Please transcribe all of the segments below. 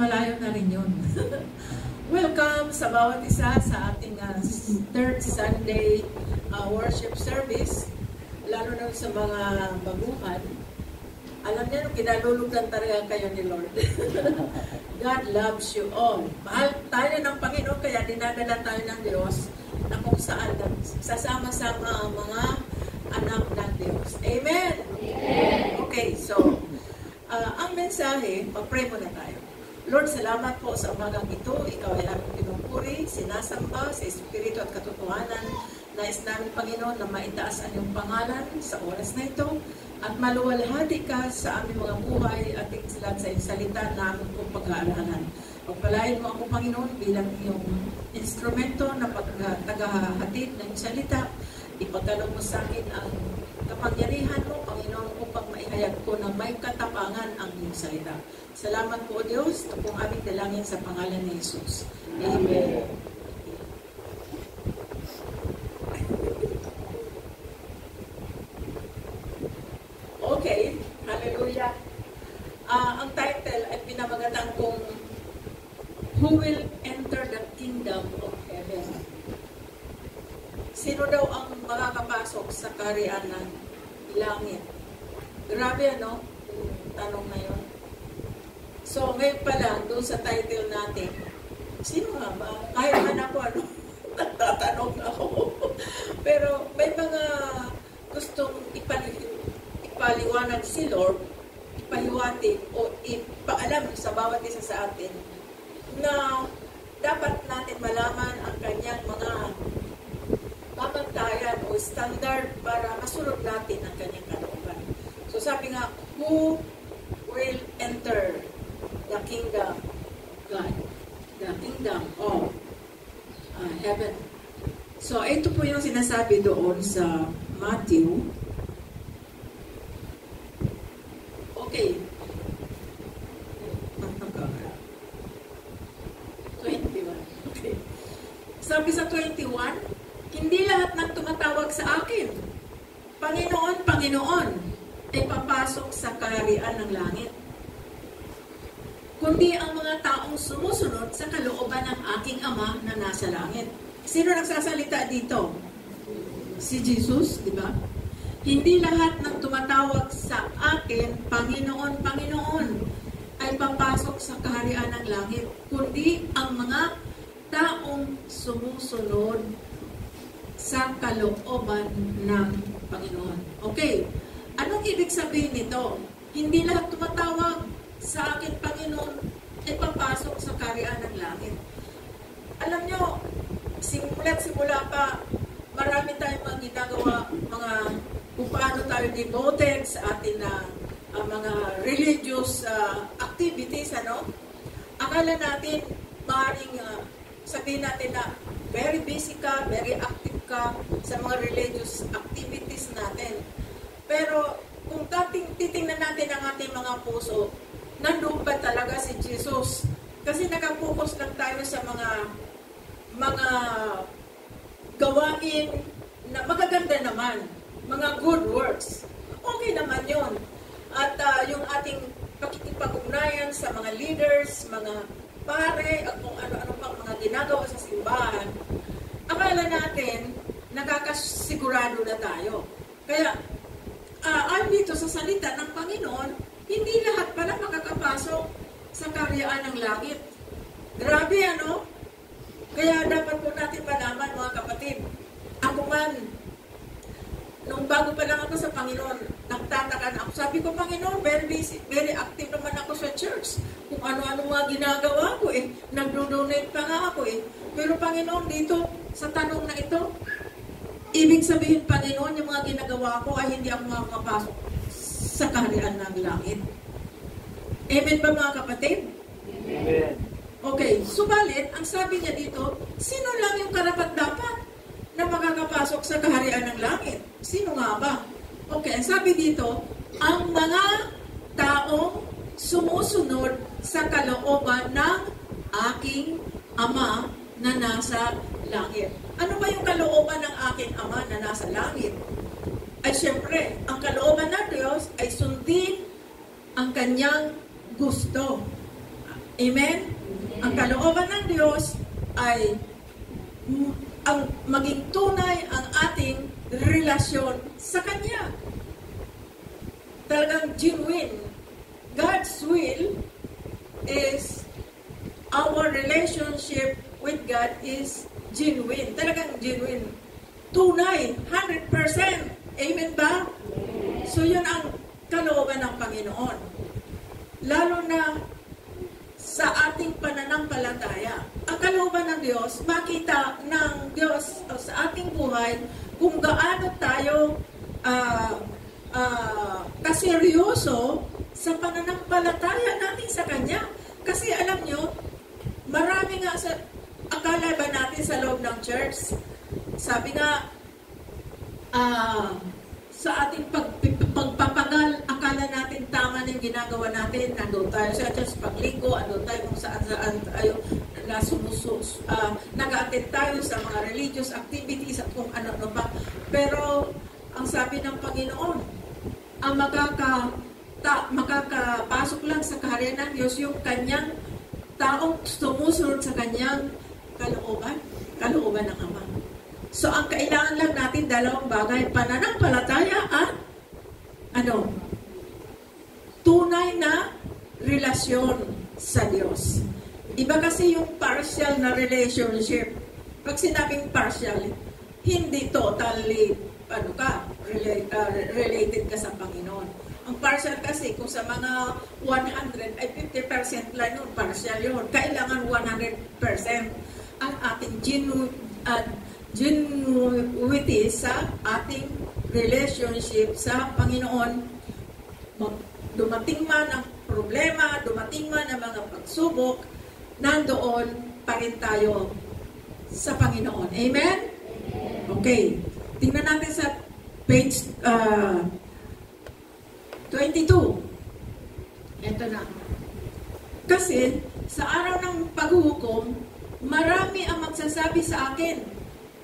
malayo na rin yun. Welcome sa bawat isa sa ating third Sunday worship service, lalo na sa mga baguhan. Alam niyo, kinalulugan talaga kayo ni Lord. God loves you all. Mahal tayo ng Panginoon, kaya dinadala tayo ng Diyos na kung saan sasama-sama ang mga anak ng Diyos. Amen? Amen. Okay, so, ang mensahe, mag-pray muna tayo. Lord, salamat po sa umagang ito. Ikaw ay aming pinupuri, sinasamba sa Espiritu at katotohanan. Nais namin, Panginoon, na maitaas ang iyong pangalan sa oras na ito at maluwalhati ka sa aming mga buhay at ikisalat sa iyong salita na aming kong pag-aaralan. Pagpalain mo ako, Panginoon, bilang iyong instrumento na tagahatid ng salita. Ipagkaloob mo sa akin ang kapangyarihan mo, Panginoon, upang maihayag ko na may katapangan ang iyong salita. Salamat po, Diyos. Ito pong aming dalangin sa pangalan ni Jesus. Amen. Okay. Hallelujah. Ang title ay pinamagatang kong Who Will Enter the Kingdom of Heaven? Sino daw ang makakapasok sa kaharian ng langit? Grabe, ano? Tanong na yun. So, ngayon pa lang, doon sa title natin, sino nga ba? Kahit man ako, ano? Nagtatanong ako. Pero may mga gustong ipaliwanag si Lord, ipahiwatig o ipaalam sa bawat isa sa atin na dapat natin malaman ang kanyang mga pamantayan o standard para masunod natin ang kanyang kalooban. So sabi nga, who will enter the kingdom of God? The kingdom of heaven. So ito po yung sinasabi doon sa Matthew. Okay. 21. Okay. Sabi sa 21, hindi lahat ng tumatawag sa akin, Panginoon, Panginoon, ay papasok sa kaharian ng langit. Kundi ang mga taong sumusunod sa kalooban ng aking Ama na nasa langit. Sino nagsasalita dito? Si Jesus, di ba? Hindi lahat ng tumatawag sa akin, Panginoon, Panginoon, ay papasok sa kaharian ng langit, kundi ang mga taong sumusunod sa kalooban ng Panginoon. Okay, anong ibig sabihin nito? Hindi lahat tumatawag sa akin, Panginoon, ay papasok sa kaharian ng langit. Alam nyo, simula pa, marami tayong mga ginagawa, kung paano tayo devoted sa atin na mga religious activities, ano? Akala natin, maaaring sabihin natin na very busy ka, very active ka sa mga religious activities natin. Pero kung titingnan natin ang ating mga puso, nandun ba talaga si Jesus? Kasi nakapokus lang tayo sa mga gawain na magaganda naman, mga good works. Okay naman yun. At yung ating pakikipag-ugnayan sa mga leaders, mga pare, at kung ano-ano pang mga ginagawa sa simbahan, akala natin, nakakasigurado na tayo. Kaya, ayon dito sa salita ng Panginoon, hindi lahat pala makakapasok sa kaharian ng langit. Grabe, ano? Kaya dapat po natin malaman, mga kapatid. Ako man, nung bago pa lang ako sa Panginoon, nagtataka na ako. Sabi ko, Panginoon, very busy, very active naman ako sa church. Kung ano-ano mga ginagawa ko nagdo-donate pa nga ako Pero Panginoon, dito, sa tanong na ito, ibig sabihin, Panginoon, yung mga ginagawa ko ay hindi ako makakapasok sa kaharian ng langit. Amen ba, mga kapatid? Amen. Okay, subalit, ang sabi niya dito, sino lang yung karapat-dapat na makakapasok sa kaharian ng langit? Sino nga ba? Okay, ang sabi dito, ang mga taong sumusunod sa kalooban ng aking Ama na nasa langit. Ano ba yung kalooban ng aking Ama na nasa langit? Ay siyempre, ang kalooban ng Diyos ay sundin ang kanyang gusto. Amen? Ang kalooban ng Diyos ay ang maging tunay ang ating relasyon sa Kanya. Talagang genuine. God's will is our relationship with God is genuine. Talagang genuine. Tunay. 100%. Amen ba? So yun ang kalooban ng Panginoon. Lalo na sa ating pananampalataya. Ang kalooban ng Diyos, makita ng Diyos sa ating buhay kung gaano tayo kaseryoso sa pananampalataya natin sa Kanya. Kasi alam nyo, marami nga sa akala ba natin sa loob ng church, sabi nga, sa ating pagpapagal, akala natin tama na yung ginagawa natin, nandun tayo sa church, paglinggo, andun tayo kung saan tayo nag-attend tayo sa mga religious activities at kung ano-ano pa. Pero, ang sabi ng Panginoon, ang makakapasok lang sa kaharian ng Diyos yung kanyang taong sumusunod sa kanyang kalooban ng Ama. So, ang kailangan lang natin dalawang bagay, pananampalataya at tunay na relasyon sa Diyos. Iba kasi yung partial na relationship. Pag sinabing partial, hindi totally related ka sa Panginoon. Ang partial kasi, kung sa mga 100 ay 50% lang yun, partial yun. Kailangan 100% ang ating genuity sa ating relationship sa Panginoon. Dumating man ang problema, dumating man ang mga pagsubok, nandoon pa rin tayo sa Panginoon. Amen? Okay. Tingnan natin sa page 22. Ito na. Kasi sa araw ng paghuhukom, marami ang magsasabi sa akin,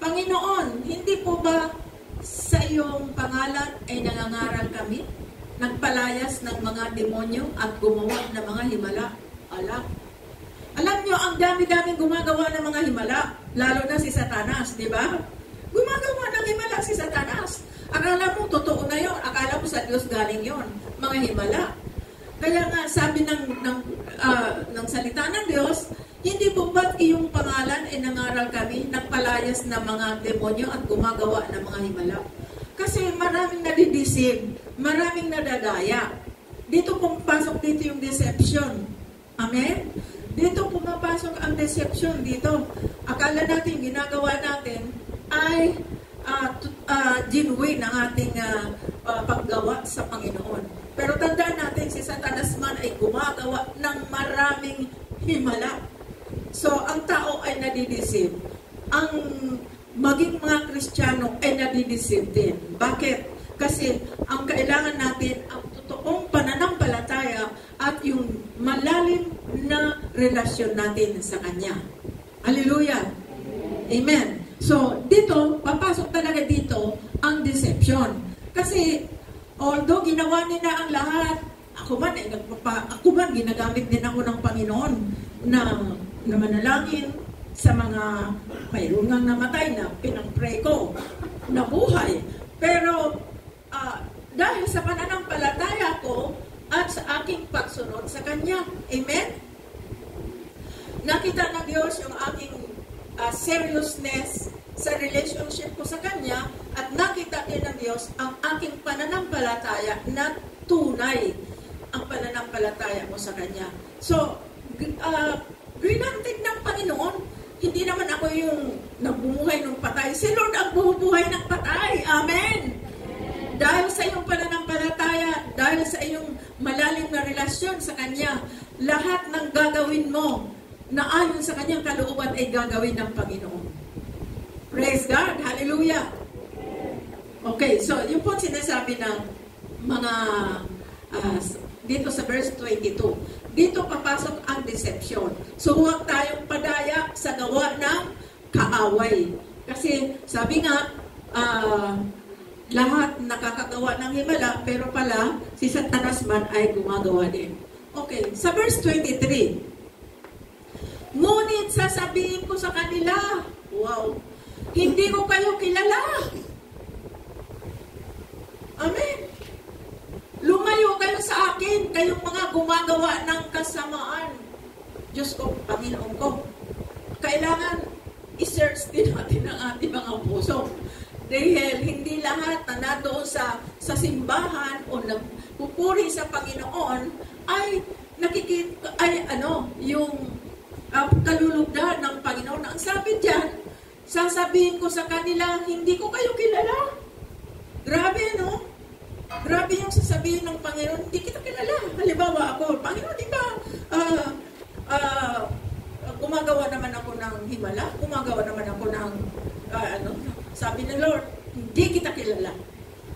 Panginoon, hindi po ba sa iyong pangalan ay nangangaral kami? Nagpalayas ng mga demonyo at gumawa ng mga himala? Alam nyo, ang dami-daming gumagawa ng mga himala, lalo na si Satanas, di ba? Gumagawa ng himala si Satanas. Akala mo, totoo na yun. Akala mo sa Diyos galing yun. Mga himala. Kaya nga, sabi ng salita ng Diyos, hindi po ba't iyong pangalan ay nangaral kami, nagpalayas ng mga demonyo at gumagawa ng mga himala? Kasi maraming nadideceive, maraming nadadaya. Dito pumapasok dito yung deception. Amen? Dito pumapasok ang deception dito. Akala natin, ginagawa natin ay genuine ang ating paggawa sa Panginoon. Pero tandaan natin, si Satanas man ay gumagawa ng maraming himala. So, ang tao ay nadideceive. Ang maging mga Kristiyano ay nadideceive din. Bakit? Kasi ang kailangan natin, ang totoong pananampalataya at yung malalim na relasyon natin sa Kanya. Hallelujah! Amen! So, dito, papasok talaga dito ang deception. Kasi, although ginawa nila ang lahat, ako man, ginagamit din ako ng Panginoon na manalangin sa mga mayroon ngang namatay na pinang-pray ko na buhay. Pero, dahil sa pananampalataya ko at sa aking pagsunod sa Kanya, amen? Nakita ng Diyos yung aking seriousness sa relationship ko sa Kanya at nakita din ng Diyos ang aking pananampalataya na tunay ang pananampalataya mo sa Kanya. So, granted ng Panginoon, hindi naman ako yung nagbumuhay ng patay. Si Lord ang bumubuhay ng patay. Amen! Dahil sa iyong pananampalataya, dahil sa iyong malalim na relasyon sa Kanya, lahat ng gagawin mo na ayon sa Kanyang kalooban ay gagawin ng Panginoon. Praise God! Hallelujah! Okay, so yun po sinasabi ng mga dito sa verse 22. Dito papasok ang deception. So huwag tayong padaya sa gawa ng kaaway. Kasi sabi nga, lahat nakakagawa ng himala, pero pala si Satanas man ay gumagawa din. Okay, sa verse 23, Ngunit sasabihin ko sa kanila, wow, hindi ko kayo kilala. Amen. Lumayo kayo sa akin, kayong mga gumagawa ng kasamaan. Diyos ko, Panginoon ko, kailangan i-search din natin ang ating mga puso. Dahil hindi lahat na nandoon sa simbahan o nagpupuri sa Panginoon ay nakikita, yung kalulugdan ng Panginoon. Ang sabi diyan, sasabihin ko sa kanila, hindi ko kayo kilala. Grabe, no? Grabe yung sasabihin ng Panginoon, hindi kita kilala. Halimbawa ako, Panginoon, di ba, gumagawa naman ako ng himala, gumagawa naman ako ng, sabi ng Lord, hindi kita kilala.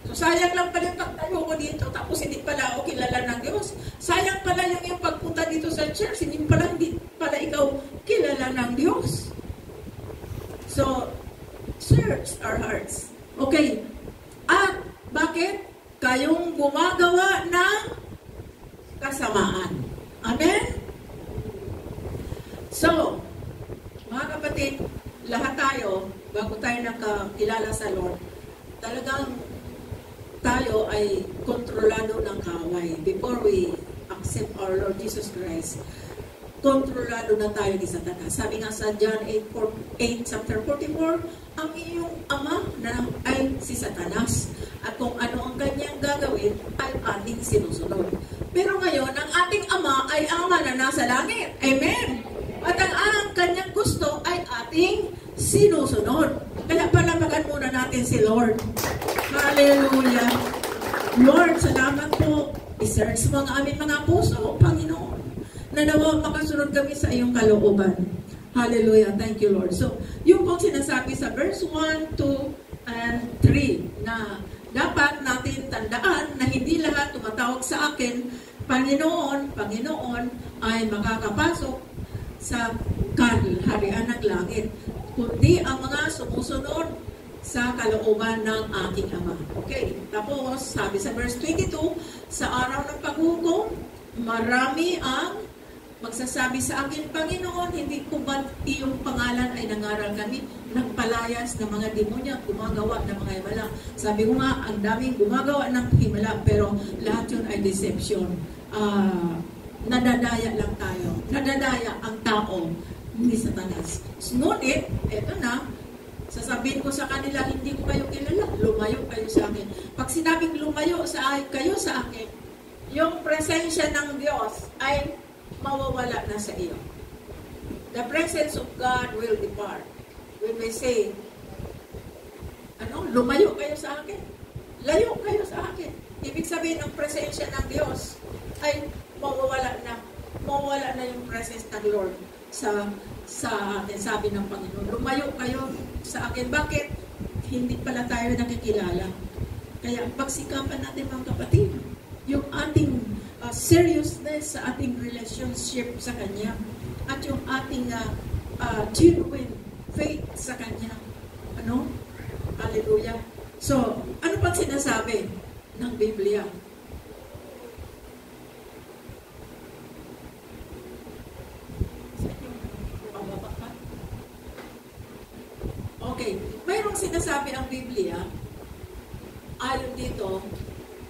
So, sayang lang pala yung pagtayo ko dito, tapos hindi pala ako kilala ng Diyos. Sayang pala yung pagpunta dito sa church, hindi pala ikaw kilala ng Diyos. So, search our hearts. Okay. At, bakit? Kayong gumagawa ng kasamaan. Amen? So, mga kapatid, lahat tayo, bago tayo nakakilala sa Lord, talagang tayo ay kontrolado ng kaway. Before we accept our Lord Jesus Christ, kontrolado na tayo ni Satanas. Sabi nga sa John 8 chapter 44, ang iyong ama na ay si Satanas. At kung ano ang kanyang gagawin, ay ating sinusunod. Pero ngayon, ang ating ama ay ama na nasa langit. Amen! At ang kanyang gusto ay ating sinusunod. Kaya palapagan muna natin si Lord. Hallelujah! Lord, salamat po. I-search mo ang aming mga puso, Panginoon. Na nawa makasunod kami sa iyong kalooban. Hallelujah. Thank you, Lord. So, yung pong sinasabi sa verse 1, 2, and 3 na dapat natin tandaan na hindi lahat tumatawag sa akin, Panginoon, Panginoon, ay makakapasok sa kaharian ng langit, kundi ang mga sumusunod sa kalooban ng aking Ama. Okay. Tapos, sabi sa verse 22, sa araw ng paghukom, marami ang magsasabi sa akin, Panginoon, hindi ko ba iyong pangalan ay nangaral kami, nagpalayas ng mga demonya, gumagawa ng mga himala. Sabi ko nga, ang daming gumagawa ng himala, pero lahat yun ay deception. Nadadaya lang tayo. Nadadaya ang tao ni Satanas. Ngunit, eto na, sasabihin ko sa kanila, hindi ko kayo kilala, lumayo kayo sa akin. Pag sinabing lumayo kayo sa akin, yung presensya ng Diyos ay mawawala na sa iyo. The presence of God will depart. When we say, lumayo kayo sa akin. Layo kayo sa akin. Ibig sabihin, ang presensya ng Diyos ay mawawala na. Mawawala na yung presence ng Lord sa atin. Sabi ng Panginoon, lumayo kayo sa akin. Bakit? Hindi pala tayo nakikilala. Kaya pagsikapan natin, mga kapatid, yung ating seriousness sa ating relationship sa Kanya at yung ating genuine faith sa Kanya. Hallelujah. So, ano pang sinasabi ng Biblia? Okay. Mayroong sinasabi ang Biblia ayon dito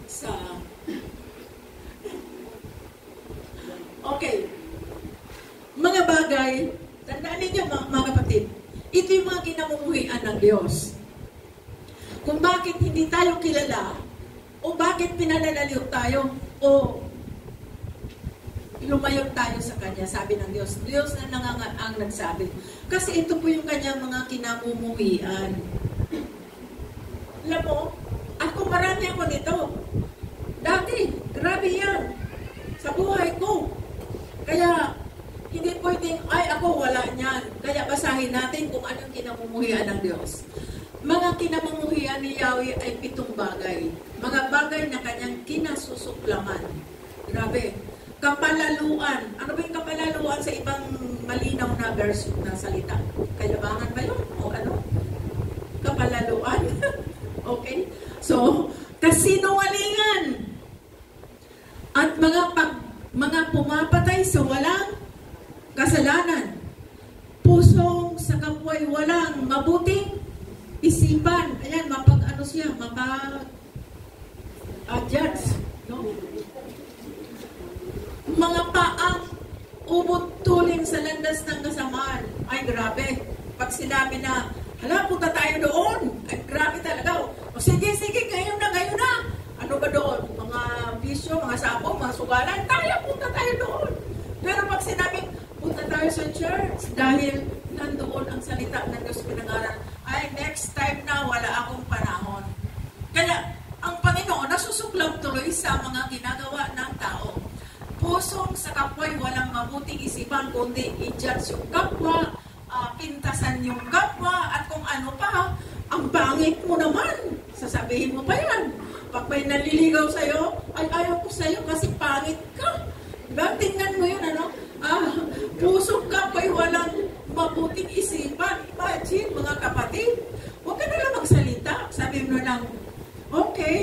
sa okay. Mga bagay, tandaan ninyo mga kapatid, ito yung mga kinamumuhian ng Diyos. Kung bakit hindi tayo kilala, o bakit pinananaliw tayo, o lumayo tayo sa Kanya, sabi ng Diyos. Diyos na ang nagsabi. Kasi ito po yung Kanyang mga kinamumuhian. Alam mo, marami ako nito. Dati, grabe yan. Sa buhay ko. Kaya, hindi pwedeng, ako wala niyan. Kaya basahin natin kung anong kinamumuhian ng Diyos. Mga kinamumuhian ni Yahweh ay 7 bagay. Mga bagay na kanyang kinasusuklaman. Grabe. Kapalaluan. Ano ba yung kapalaluan sa ibang malinaw na verse na salita? Kayabangan ba yun? O ano? Kapalaluan? Okay? So, kasinungalingan. At mga pumapatay sa walang kasalanan. kapwa'y walang mabuting isipan. Ayan, mapag-ano siya, mapag-judge. No? Mga paang umutulin sa landas ng kasamaan. Ay, grabe. Pag sinabi na, hala, punta tayo doon. Ay, grabe talaga. O sige, ngayon na. Ano ba doon? Mga bisyo, mga sabong, mga sugalan. Punta tayo doon. Pero pag sinabi, punta tayo sa church, dahil nandoon ang salita ng Diyos pinangaral, ay, next time na, wala akong panahon. Kaya, ang Panginoon, nasusuklap tuloy sa mga ginagawa ng tao. Pusong sa kapwa'y walang mabuting isipan, kundi i-judge yung kapwa, pintasan yung kapwa, at kung ano pa, ang pangit mo naman, sasabihin mo pa yan. Pag may naliligaw sa'yo, ay ayaw ko sa'yo kasi pangit ka. Diba? Tingnan mo yun, ano? Pusong kapwa'y walang mabuting isipan. Imagine, mga kapatid, huwag ka na lang magsalita. Sabi mo lang, okay,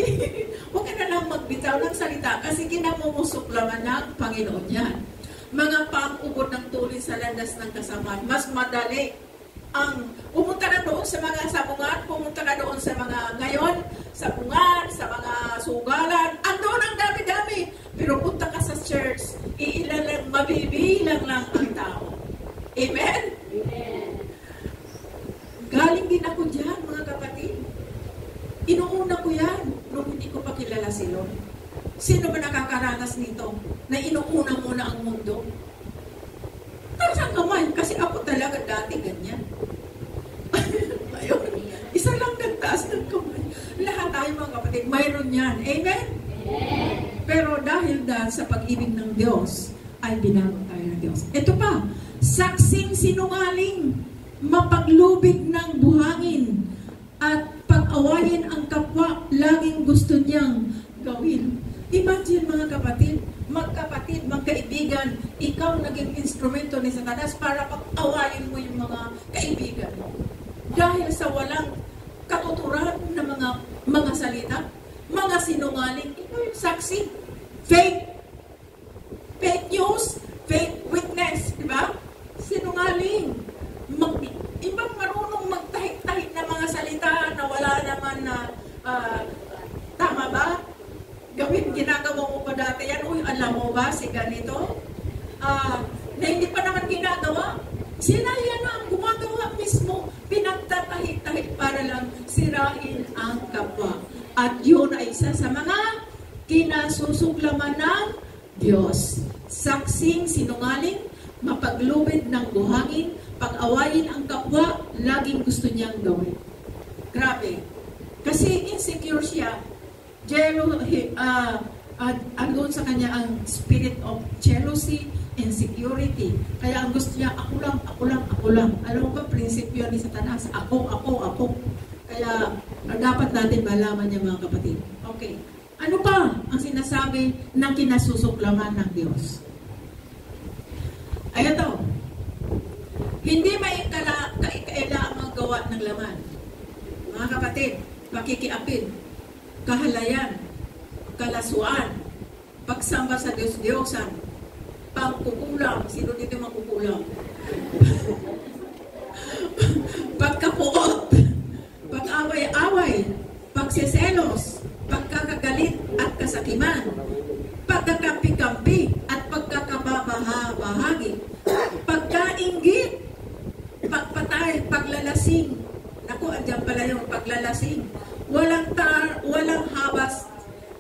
huwag ka na lang magbitaw ng salita kasi kinamumusuklaman ng Panginoon yan. Mga pang-ubod ng tuloy sa landas ng kasamaan, mas madali ang pumunta na doon sa mga sabungan, pumunta na doon sa mga ngayon, sabungan, sa mga sugalan, andun ang dami-dami. Pero punta ka sa church, iilan lang, mabibilang lang ang tao. Amen? Amen. Galing din ako dyan, mga kapatid. Inuuna ko yan nung hindi ko pa kilala si Lord. Sino ba nakakaranas nito na inuuna muna ang mundo? Taas ang kamay, kasi ako talaga dati ganyan. Ayun, isa lang nagtaas ng kamay. Lahat tayo mga kapatid, mayroon yan. Amen? Amen. Pero dahil sa pag-ibig ng Diyos, ay binago tayo ng Diyos. Ito pa, saksing sinungaling, mapaglubig ng buhangin, at pag-awayin ang kapwa, laging gusto niyang gawin. Imagine mga kapatid, magkapatid, magkaibigan, ikaw naging instrumento ni Satanas para pag-awayin mo yung mga kaibigan mo. Dahil sa walang katuturan na mga salita, mga sinungaling, ikaw yung saksi. Fake news, fake witness, di ba? Sinungaling. Ibang marunong magtahik-tahik na mga salita na wala naman na tama ba? Gawin, ginagawa mo pa dati yan. Uy, alam mo ba si ganito? Na hindi pa naman ginagawa. Sila yan ang gumagawa mismo. Pinagtatahik-tahik para lang sirain ang kapwa. At yun ay isa sa mga kinasusuklaman ng Diyos. Saksing sinungaling, mapaglubid ng buhangin, pag-awayin ang kapwa, laging gusto niyang gawin. Grabe. Kasi insecure siya. Andun sa kanya ang spirit of jealousy, insecurity. Kaya ang gusto niya, ako lang. Alam mo ba, prinsipyo ni Satanas? Ako. Kaya dapat natin malaman niya mga kapatid. Okay. Ano pa ang sinasabi ng kinasusuklaman ng Diyos? Ay ito. Hindi may kaila ang magawa ng laman. Mga kapatid, pakikiapid, kahalayan, kalasuan, pagsamba sa Diyos-Diyosan, pagkukulang, sino dito makukulang? Pagkapuot, pag-away-away, pagsiselos, pagkakagalit at kasakiman, pagkakampi-kampi at pagkakababahagi, pagkainggit, pagpatay, paglalasing. Naku, andyan pala yung paglalasing. Walang habas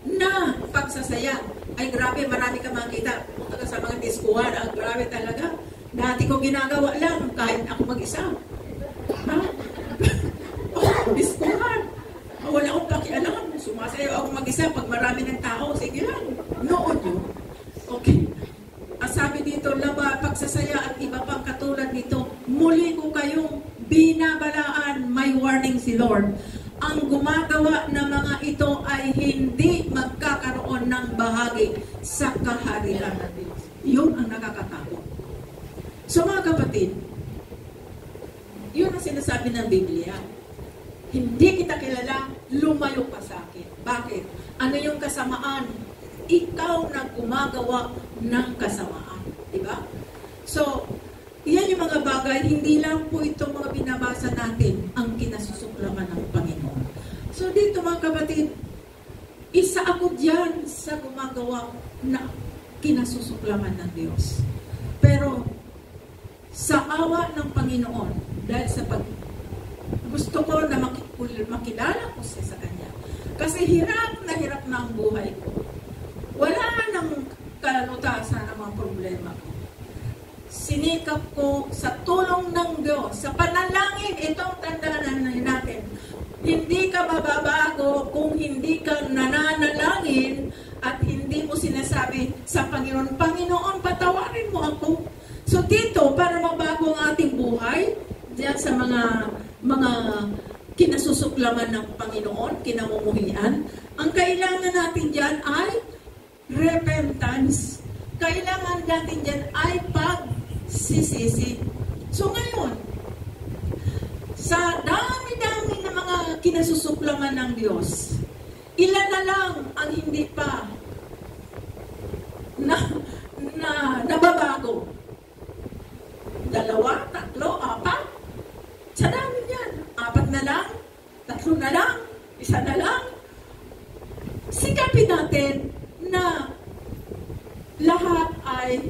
na pagsasaya. Ay grabe, marami ka makita. Punta ka sa mga diskuhan, ang grabe talaga. Dati ko ginagawa lang, kahit ako mag-isa. Ha? Diskuhan. Wala akong pakialam. Sumasayaw ako mag-isa pag marami ng tao. Sige lang. Noon yun. Okay. Sabi dito, pagsasaya at iba pang katulad nito, muli ko kayong binabalaan. May warning si Lord. Ang gumagawa ng mga ito ay hindi magkakaroon ng bahagi sa kaharian ng Diyos. Yun ang nakakatakot. So mga kapatid, yun ang sinasabi ng Biblia. Hindi kita kilala, lumayo ka sa akin. Bakit? Ano yung kasamaan? Ikaw na gumagawa ng kasamaan. Diba? So, Iyan yung mga bagay, hindi lang po itong mga binabasa natin ang kinasusuklaman ng Panginoon. So dito mga kapatid, isa ako diyan sa gumagawa na kinasusuklaman ng Diyos. Pero sa awa ng Panginoon, dahil sa gusto ko na makilala ko siya sa Kanya. Kasi hirap na ang buhay ko. Wala nang kalutasan ng mga problema ko. Sinikap ko sa tulong ng Diyos, sa panalangin, itong tandaan natin. Hindi ka mababago kung hindi ka nananalangin at hindi mo sinasabi sa Panginoon, Panginoon, patawarin mo ako. So dito, para mabago ang ating buhay, diyan sa mga kinasusuklaman ng Panginoon, kinamumuhian, ang kailangan natin diyan ay repentance. Kailangan natin diyan ay pagsisisi. So ngayon, sa dami-dami na mga kinasusuklaman ng Diyos, ilan na lang ang hindi pa nababago? 2, 3, 4? Sa dami niyan. 4 na lang? 3 na lang? 1 na lang? Sikapin natin na lahat ay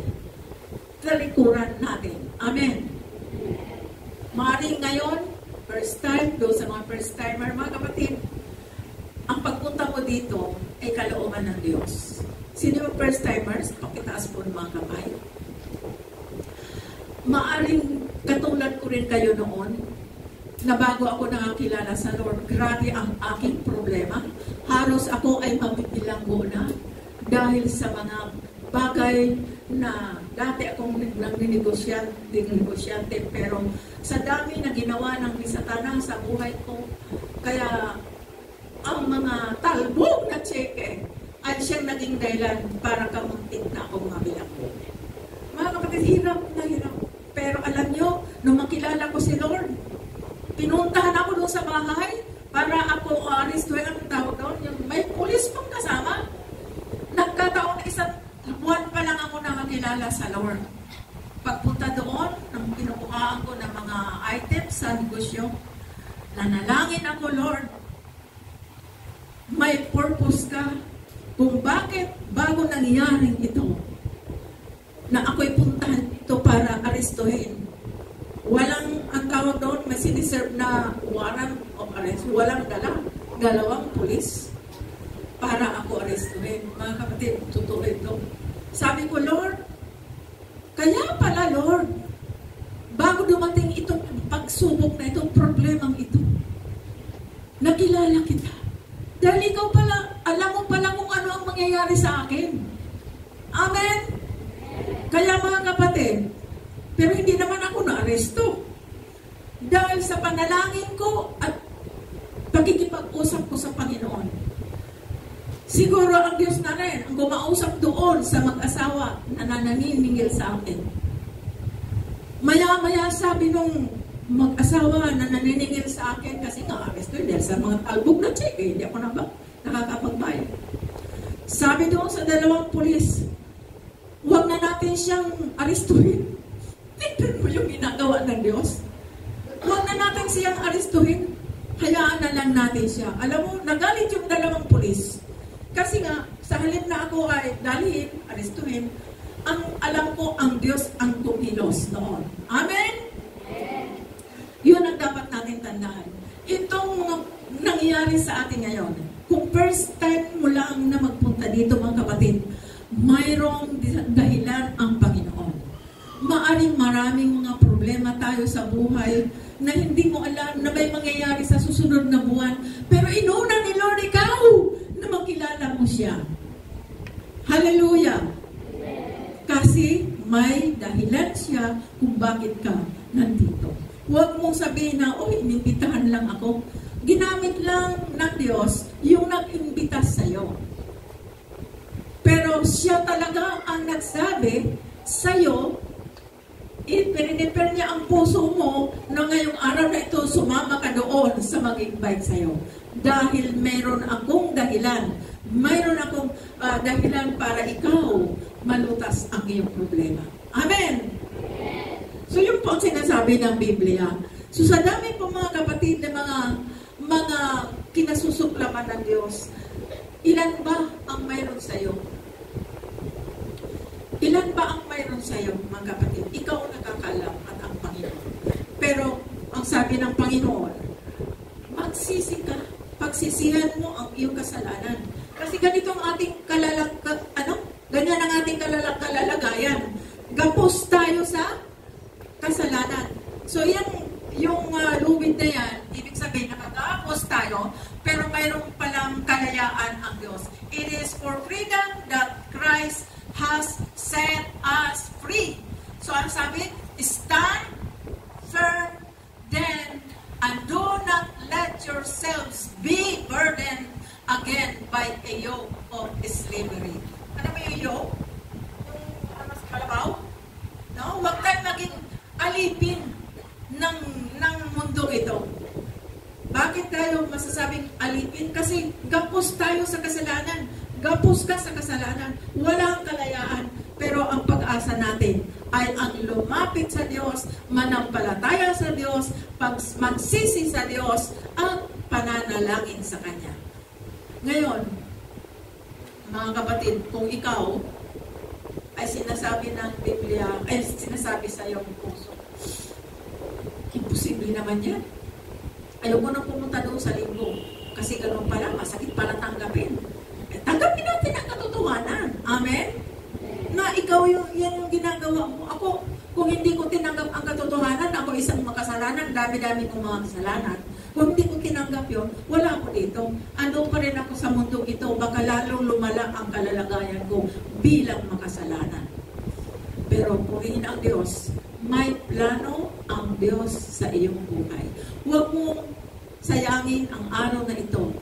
talikuran natin. Amen. Maring ngayon, first time, doon sa mga first timer, mga kapatid, ang pagpunta mo dito ay kalooban ng Diyos. Sino yung first timers? Pakitaas po ng mga kamay. Maaring katulad ko rin kayo noon, na bago ako nakakilala sa Lord, grabe ang aking problema. Halos ako ay mabibilanggo na dahil sa mga bagay na dati akong negosyante, pero sa dami na ginawa ng Satanas sa buhay ko, kaya ang mga talbog na tseke ay siyang naging dahilan para kamuntik na akong mabilanggo. Mga kapatid, hirap na hirap. Pero alam nyo, nung makilala ko si Lord, pinuntahan ako doon sa bahay para ako aristuhin ang tawag doon. May pulis pang kasama. Nagkataon na 1 buwan pa lang ako na makilala sa Lord. Pagpunta doon, nang pinukuhaan ko ng mga items sa negosyo, nanalangin ako, Lord, may purpose ka kung bakit bago nangyaring ito na ako'y puntahan ito para aristuhin. Walang, ang tawag doon, may siniserve na warrant of arrest. Walang dala. 2 pulis para ako aristuhin. Mga kapatid, totoo ito. Sabi ko, Lord, kaya pala, Lord, bago dumating itong pagsubok na itong problemang ito, nakilala kita. Dahil ikaw pala, alam mo pala kung ano ang mangyayari sa akin. Amen? Kaya mga kapatid, pero hindi naman ako na-aresto. Dahil sa panalangin ko at pagkikipag-usap ko sa Panginoon. Siguro ang Diyos na rin ang gumausap doon sa mag-asawa na nananingil sa akin. Maya-maya sabi nung mag-asawa na naniningil sa akin kasi nga aresto dahil sa mga talbog na check, hindi ako nakakapagbayad. Sabi doon sa 2 pulis, huwag na natin siyang arestuhin. Tignan mo yung ginagawa ng Diyos. Huwag na natin siyang arestuhin. Hayaan na lang natin siya. Alam mo, nagalit yung 2 pulis. Kasi nga, sa halip na ako ay dalhin, arestuhin, ang alam ko, ang Diyos ang tumilos noon. Amen? Yun ang dapat natin tandaan. Itong mga nangyayari sa atin ngayon, kung first time mo lang na magpunta dito mga kapatid, mayroong dahilan ang Panginoon. Maaring maraming mga problema tayo sa buhay na hindi mo alam na may mangyayari sa susunod na buwan. Pero inuna ni Lord ikaw na makilala mo siya. Hallelujah! Kasi may dahilan siya kung bakit ka nandito. Huwag mong sabihin na, inimbitahan lang ako. Ginamit lang ng Diyos yung nag-imbita sa'yo. Pero siya talaga ang nagsabi sa'yo, ipinipir niya ang puso mo na ngayong araw na ito sumama ka doon sa mag-invite sa'yo. Dahil mayroon akong dahilan. Mayroon akong dahilan para ikaw malutas ang iyong problema. Amen! So yun po ang sinasabi ng Biblia. So sa dami po mga kapatid na mga kinasusuklaman ng Diyos, ilan ba ang mayroon sa iyo? Ilan ba ang mayroon sa iyo, mga kapatid? Ikaw ang nakakaalam at ang Panginoon. Pero ang sabi ng Panginoon, magsisi ka, pagsisihan mo ang iyong kasalanan. Kasi ganito ang ating ganyan ang ating kalalagayan. Gapos tayo sa kasalanan. So yung lubid na yan, ibig sabihin nakagapos tayo, pero mayroon palang kalayaan ang Diyos. It is for freedom that Christ has set us free. So ang sabi, stand firm then, and do not let yourselves be burdened again by a yoke of slavery. Ano ba yung yoke? Yung sa kalabaw? No? Huwag tayo maging alipin ng mundo ito. Bakit tayo masasabing alipin? Kasi gapos tayo sa kasalanan. Gapos ka sa kasalanan. Walang kalayaan. Pero ang pag-asa natin ay ang lumapit sa Diyos, manampalataya sa Diyos, magsisi sa Diyos, at pananalangin sa Kanya. Ngayon, mga kapatid, kung ikaw ay sinasabi ng Biblia, ay sinasabi sa iyong puso, imposible naman yan. Ayaw ko nang pumunta doon sa linggo. Kasi ganun pala, masakit para tanggapin. Tanggapin natin ang katotohanan. Amen? Na ikaw yan yung ginagawa mo. Ako, kung hindi ko tinanggap ang katotohanan, ako isang makasalanan, dami-dami kong mga kasalanan. Kung hindi ko tinanggap yun, wala ako dito. Ando pa rin ako sa mundo ito, baka lalong lumala ang kalalagayan ko bilang makasalanan. Pero purihin ang Diyos, may plano ang Diyos sa iyong buhay. Huwag mong sayangin ang araw na ito.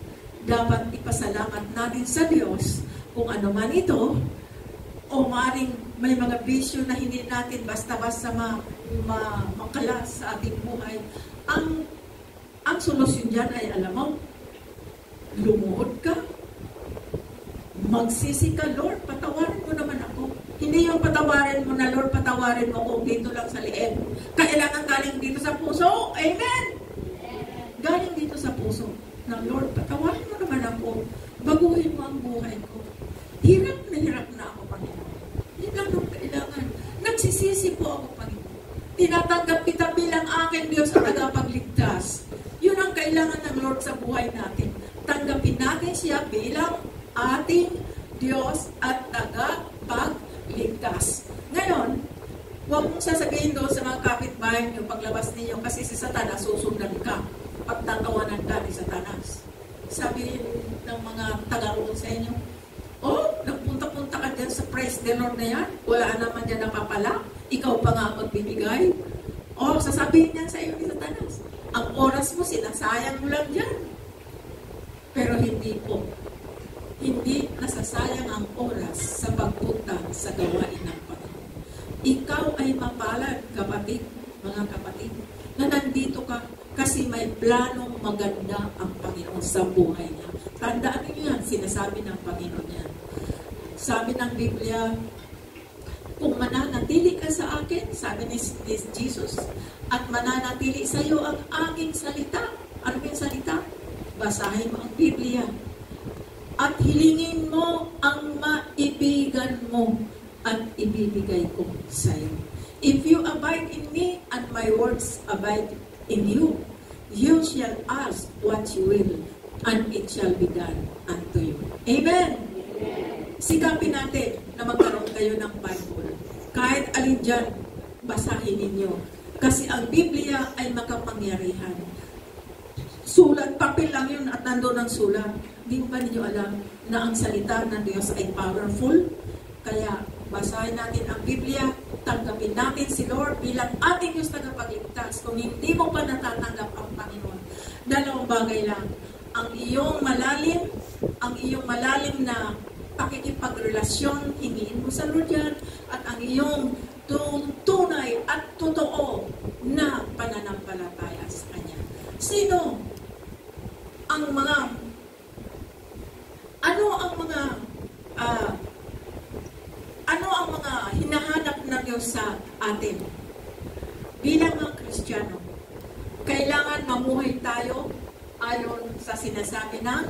Dapat ipasalamat natin sa Diyos kung ano man ito, o maaaring may mga bisyo na hindi natin basta-basta makalas sa ating buhay. Ang solusyon dyan ay, alam mo, lumuhod ka, magsisi ka, Lord, patawarin mo naman ako. Hindi yung patawarin mo na, Lord, patawarin mo ako dito lang sa liib. Kailangan galing dito sa puso. Amen! Galing dito sa puso. Na, Lord, patawarin mo naman ako. Baguhin mo ang buhay ko. Hirap na ako, Panginoon. Hindi lang nung kailangan. Nagsisisi po ako, Panginoon. Tinatanggap kita bilang aking Diyos at tagapagligtas. Yun ang kailangan ng Lord sa buhay natin. Tanggapin natin siya bilang ating Diyos at tagapagligtas. Ngayon, huwag mong sasabihin doon sa mga kapitbahay niyo paglabas ninyo kasi si Satanas susundan ka. Pagtatawanan ka ni Satanas. Sabihin ng mga taga-roon sa inyo, oh, nagpunta-punta ka dyan sa praise the Lord na yan. Wala naman dyan napapala. Ikaw pa nga magbibigay. Oh, sasabihin niyan sa iyo ni Satanas. Ang oras mo, sinasayang mo lang dyan. Pero hindi po. Hindi nasasayang ang oras sa pagpunta sa gawain ng Panginoon. Ikaw ay mapalad, kapatid, mga kapatid, na nandito ka kasi may planong maganda ang Panginoon sa buhay niya. Tandaan niyo yan, sinasabi ng Panginoon yan. Sabi ng Biblia, kung mananatili ka sa akin, sabi ni Jesus, at mananatili sa iyo ang aking salita. Ano yung salita? Basahin mo ang Biblia. At hilingin mo ang maibigan mo at ibibigay ko sa iyo. If you abide in me and my words abide in you, you shall ask what you will, and it shall be done unto you. Amen? Sikapin natin na magkaroon kayo ng Bible. Kahit alin dyan, basahin ninyo. Kasi ang Biblia ay makapangyarihan. Sulat, papel lang yun at nandoon ang sulat. Hindi ba ninyo alam na ang salita ng Diyos ay powerful? Kaya basahin natin ang Biblia, tanggapin natin si Lord bilang ating Diyos tagapagligtas. Kung hindi mo pa natatanggap ang Panginoon, dalawang bagay lang. Ang iyong malalim na pakikipagrelasyon, hingiin mo sa Lord yan, at ang iyong tunay at totoo na pananampalataya sa Kanya. Ano ang mga hinahanap ng Diyos sa atin? bilang mga Kristiyano, kailangan mamuhay tayo ayon sa sinasabi ng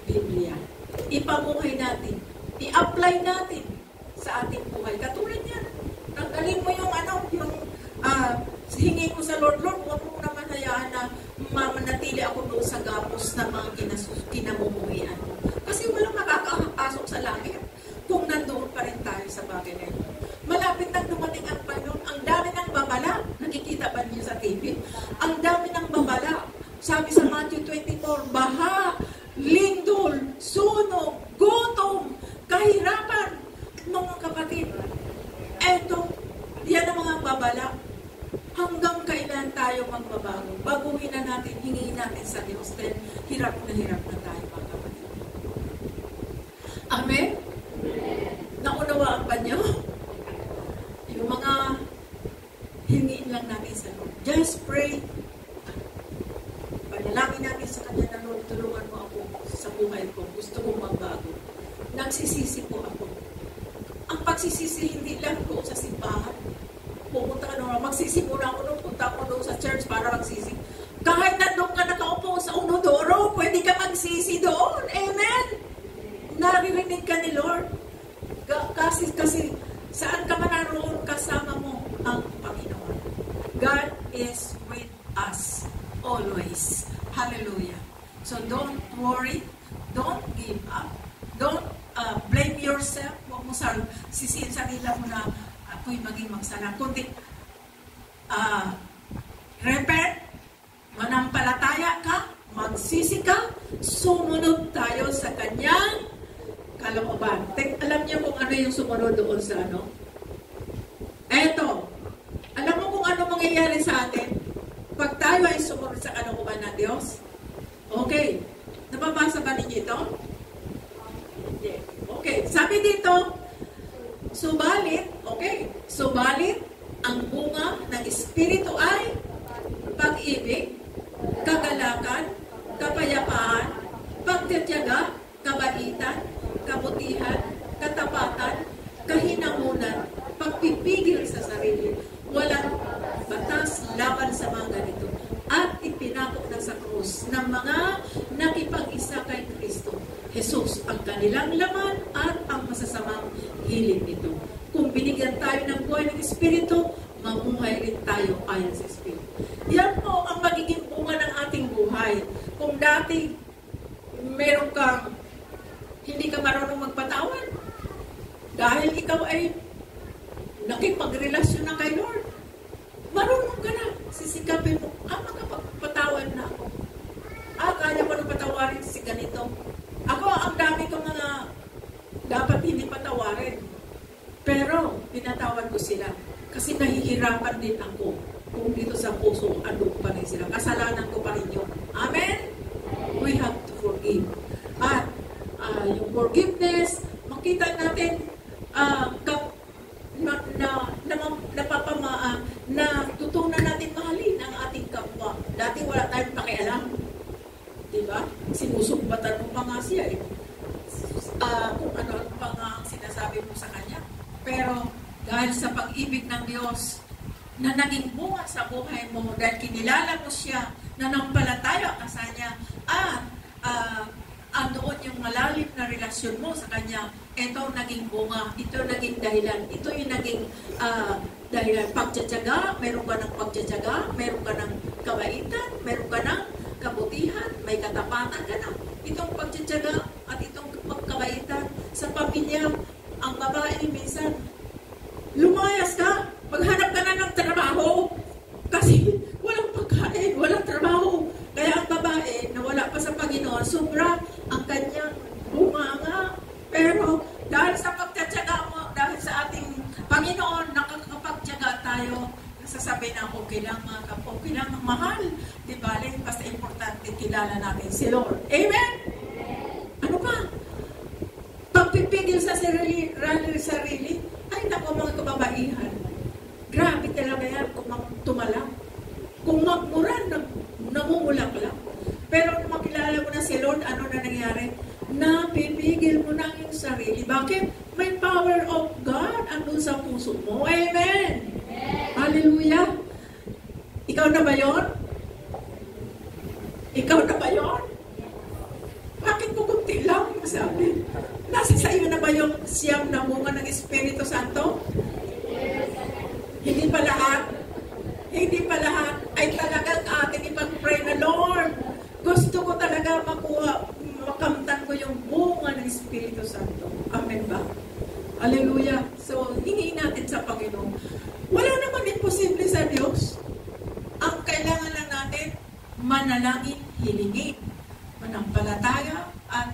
Biblia. Ipamuhay natin, i-apply natin sa ating buhay. Katulad yan, tanggalin mo yung hingi ko sa Lord, huwag mo naman hayaan na mamanatili ako doon sa gapos na mga kinamumuhian. Kasi walang makakapasok sa langit kung nandoon pa rin tayo sa bagay na ito. Malapit nang dumating ang Panginoon, ang dami ng babala. Nakikita ba niyo sa TV? Ang dami ng babala. Sabi sa Matthew 24, baha, lindol, sunog, gutom, kahirapan. Mga kapatid, eto, yan ang mga babala. Hanggang kailan tayo magbabago? Baguhin na natin, hingin natin sa Diyos. Then, hirap na tayo, mga kapatid. Amen? Naunawaan ba niyo? Yung mga hingin lang natin sa Lord. Just pray. Panalangin natin sa Kanya na, Lord, tulungan mo ako sa buhay ko. Gusto kong magbago. Nagsisisi po ako. Ang pagsisisi, hindi lang po sa simbahan. Pupunta ka doon, magsisimula ako doon, punta ako doon sa church para magsisi. Kahit na doon ka nakaupo sa unodoro, pwede ka magsisi doon. Amen? Naririnig ka ni Lord. Kasi saan ka man naroon, kasama mo ang Panginoon. God is with us always. Hallelujah. So don't worry. Don't give up. Don't blame yourself. Huwag mo sisihin sarili mo na ako'y maging magsala. Kundi, repent, manampalataya ka, magsisi ka, sumunod tayo sa Kanyang kalooban. Alam niyo kung ano yung sumunod doon sa ano? Eto, alam mo kung ano mangyayari sa atin pag tayo ay sumunod sa kalooban ng Diyos? Okay. Nababasa ba ninyo ito? Yeah. Okay. Sabi dito, subalit, ang bunga ng Espiritu ay pag-ibig, kagalakan, kapayapaan, pagtitiyaga, kabaitan, kabutihan, katapatan, kahinangunan, pagpipigil sa sarili, walang batas laban sa mga ganito, at ipinako na sa krus ng mga nakipag-isa kay Kristo Jesus ang kanilang laman at ang masasamang hilig nito. Kung binigyan tayo ng buhay ng Espiritu, mamuhay rin tayo ayon sa Espiritu. Yan po ang magiging bunga ng ating buhay. Kung dati meron kang hindi ka marunong magpatawad dahil ikaw ay nakipagrelasyon na kay Lord, marunong ka na, sisikapin mo, makapagpatawad na ako. Kaya ko na patawarin si ganito. Ako, ang dami kong mga dapat hindi patawarin. Pero, pinatawad ko sila. Kasi nahihirapan din ako kung dito sa puso, ano pa rin sila. Kasalanan ko pa rin yun. Amen? We have to forgive. At, yung forgiveness, makita natin, na tutunan natin mahalin ang ating kapwa. Dati wala tayong pakialam. Diba? Sinusumbatan mo pa nga siya eh. Kung ano pa nga ang sinasabi mo sa kanya. Pero dahil sa pag-ibig ng Diyos na naging bunga sa buhay mo, dahil kinilala mo siya, nanampalataya ka sa niya, andoon yung malalim na relasyon mo sa kanya, ito naging bunga, ito naging dahilan, ito yung naging dahilan. Pagtsatsaga, meron ka ng pagtsatsaga, meron ka ng kabaitan, meron ka ng kabutihan, may katapatan ka na. Itong pagtsatsaga at itong pagkabaitan sa pamilya, ang babae minsan, lumayas ka, maghanap ka na ng trabaho, kasi walang pagkain, walang trabaho. Kaya ang babae na wala pa sa Panginoon, sobra ang kanyang bunganga. Pero dahil sa pagtatyaga mo, dahil sa ating Panginoon, nakakapagtyaga tayo, nasasabi na okay lang mga kapwa, okay lang mahal. Di ba? Basta importante, kilala natin si Lord. Amen? Ano pa? Pagpipigil sa sarili, ay naku mga kababaihan. Grabe talaga yan kung tumalang. Kung magmuran, namumulak lang. Pero kung makilala mo na si Lord, ano na nangyari? Napipigil mo na yung sarili. Bakit? May power of God andun sa puso mo. Amen! Hallelujah! Ikaw na ba yon? Ikaw na ba yon? Bakit mo kunti lang? Sabi, nasa sa iyo na ba yung siyam na bunga ng Espiritu Santo? Hindi pa lahat. Hindi pa lahat. Ay talagang ating ipag-pray na, Lord, gusto ko talaga makamtan ko yung bunga ng Espiritu Santo. Amen ba? Hallelujah. So, hingin natin sa Panginoon. Wala naman imposible sa Diyos. Ang kailangan lang natin, manalangin, hilingin, manampalataya, at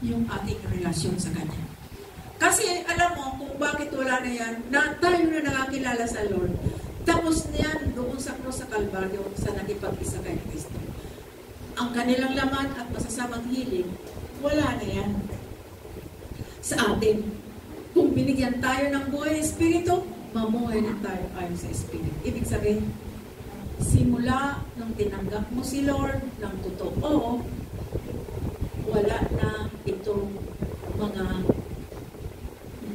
yung ating relasyon sa Kanya. Kasi alam mo kung bakit wala na yan, na tayo na nakakilala sa Lord, tapos niyan doon sa cross sa Kalbaryo sa nakipag-isa kay Kristo. Ang kanilang laman at masasamang hiling, wala na yan sa atin. Kung binigyan tayo ng buhay Espiritu, mamuhay na tayo ayon sa Espiritu. Ibig sabihin, simula nung tinanggap mo si Lord ng totoo, wala na itong mga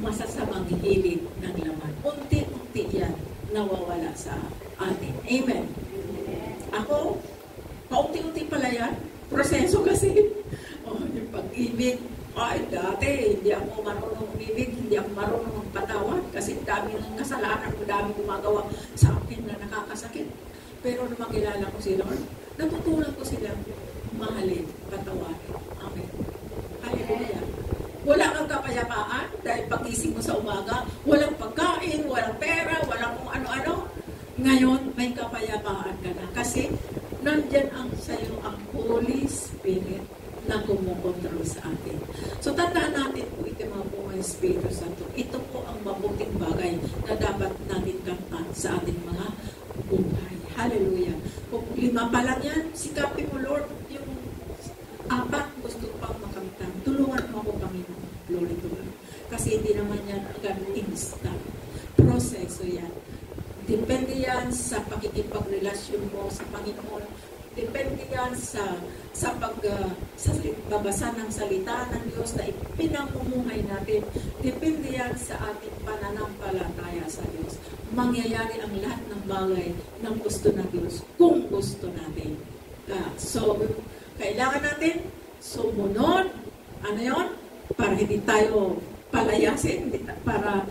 masasamang hilig ng laman. Unti-unti yan nawawala sa atin. Amen. Ako, paunti-unti pala yan. Proseso kasi. Yung pag-ibig. Ay, dati, hindi ako marunong umibig, hindi ako marunong magpatawad kasi dami ng kasalanan ko, dami gumagawa sa akin na nakakasakit. Pero nung makilala ko si Lord, natutunan ko sila mahalin, patawarin. Amen. Hallelujah. Wala kang kapayapaan dahil pagising mo sa umaga, walang pagkain, walang pera, walang kung ano-ano. Ngayon, may kapayapaan ka na kasi nandyan sa'yo ang Holy Spirit na kumukontrol sa atin. So, tandaan natin po ito mga bunga ng Espiritu Santo. Ito po ang mabuting bagay na dapat natin kamtan sa ating mga buhay. Hallelujah. Kung 5 pa lang yan, sikapin mo, Lord, yung 4 gusto pang makamtan. Tulungan mo ako, Panginoon. Glory to God. Kasi hindi naman yan agad instant. Proseso yan. Depende yan sa pakikipagrelasyon mo sa Panginoon. Depende yan sa pagbabasa ng salita ng Diyos na ipinamumuhay natin. Depende yan sa ating pananampalataya sa Diyos. Mangyayari ang lahat ng bagay ng gusto ng Diyos kung gusto natin. So, kailangan natin sumunod. Ano yun? Para hindi tayo palayasin, para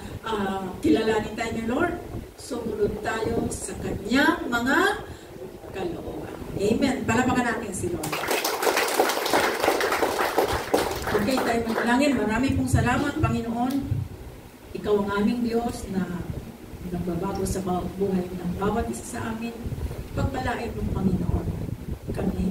kilalanin tayo ni Lord. Sumunod tayo sa Kanyang mga kalooban. Amen. Palapakan natin si Lord. Okay, tayo manalangin. Marami pong salamat, Panginoon. Ikaw ang aming Diyos na nagbabago sa buhay ng bawat isa sa amin. Pagpalain mo, Panginoon, kami.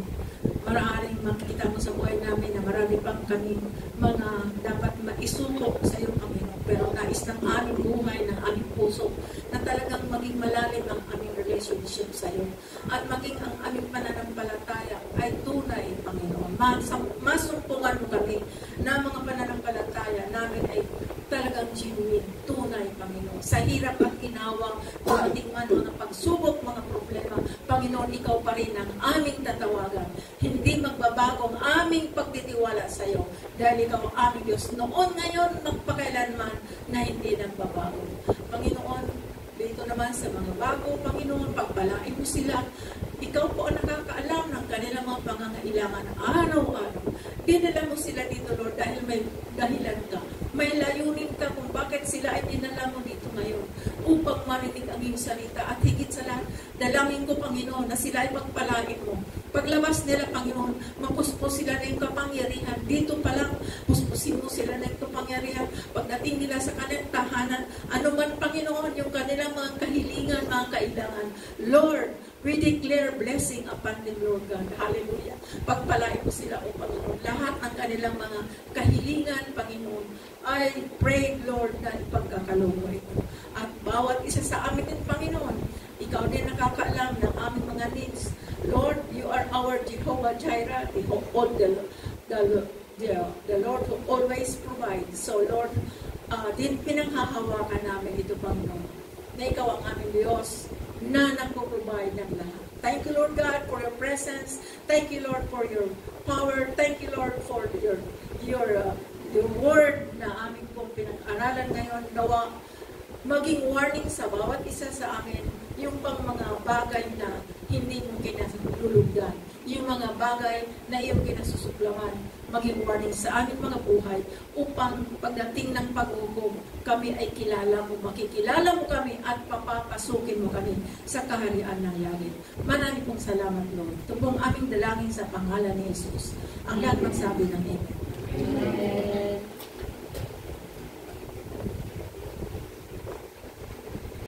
Maraming makikita mo sa buhay namin na marami pang kami mga dapat maisuko sa iyo, Panginoon. Pero nais ng aming buhay, ng aming puso, na talagang maging malalim ang aming relationship sa iyo. At maging ang aming pananampalataya ay tunay, Panginoon. Masumpungan mo kami na mga pananampalataya namin ay talagang genuine, tunay, Panginoon. Sa hirap at ginawa, ating man mga pagsubok, mga problema, Panginoon, ikaw pa rin ang aming tatawagan. Hindi magbabago ang aming pagtitiwala sa iyo dahil ikaw ang aming Diyos noon, ngayon, magpakailanman na hindi nagbabago. Panginoon, dito naman sa mga bago, Panginoon, pagpalain mo sila. Ikaw po ang nakakaalam ng kanilang mga pangangailangan araw-araw. Dinala mo sila dito, Lord, dahil may dahilan ka. May layunin ka kung bakit sila ay dinala mo dito ngayon upang marinig ang iyong salita. At higit sa lahat, dalangin ko, Panginoon, na sila ay pagpalain mo. Paglabas nila, Panginoon, mapuspos sila na yung kapangyarihan. Dito pa lang, puspusin mo sila na yung kapangyarihan. Pagdating nila sa kanilang tahanan, ano man, Panginoon, yung kanilang mga kahilingan, mga kailangan. Lord, we declare blessing upon them, Lord God. Hallelujah. Pagpalain mo sila, O Panginoon. Lahat ng kanilang mga kahilingan, Panginoon, I pray, Lord, na ipagkakalob mo ito. At bawat isa sa amin din, Panginoon, ikaw din nakakaalam ng aming mga needs. Lord, you are our Jehovah Jireh, the Lord who always provides. So, Lord, din pinanghahawakan namin ito, Panginoon, na ikaw ang aming Diyos na nagpo-provide ng lahat. Thank you, Lord God, for your presence. Thank you, Lord, for your power. Thank you, Lord, for your word na aming pong pinag-aralan ngayon. Nawa maging warning sa bawat isa sa amin yung pang mga bagay na hindi mo kinasulugan. Yung mga bagay na iyong kinasusuklaman, maging warning sa aming mga buhay upang pagdating ng paghukom, kami ay kilala mo, makikilala mo kami at papapasukin mo kami sa kaharian ng langit. Marami pong salamat, Lord. Ito pong aming dalangin sa pangalan ni Jesus. Ang lahat magsabi ng Amen. Amen.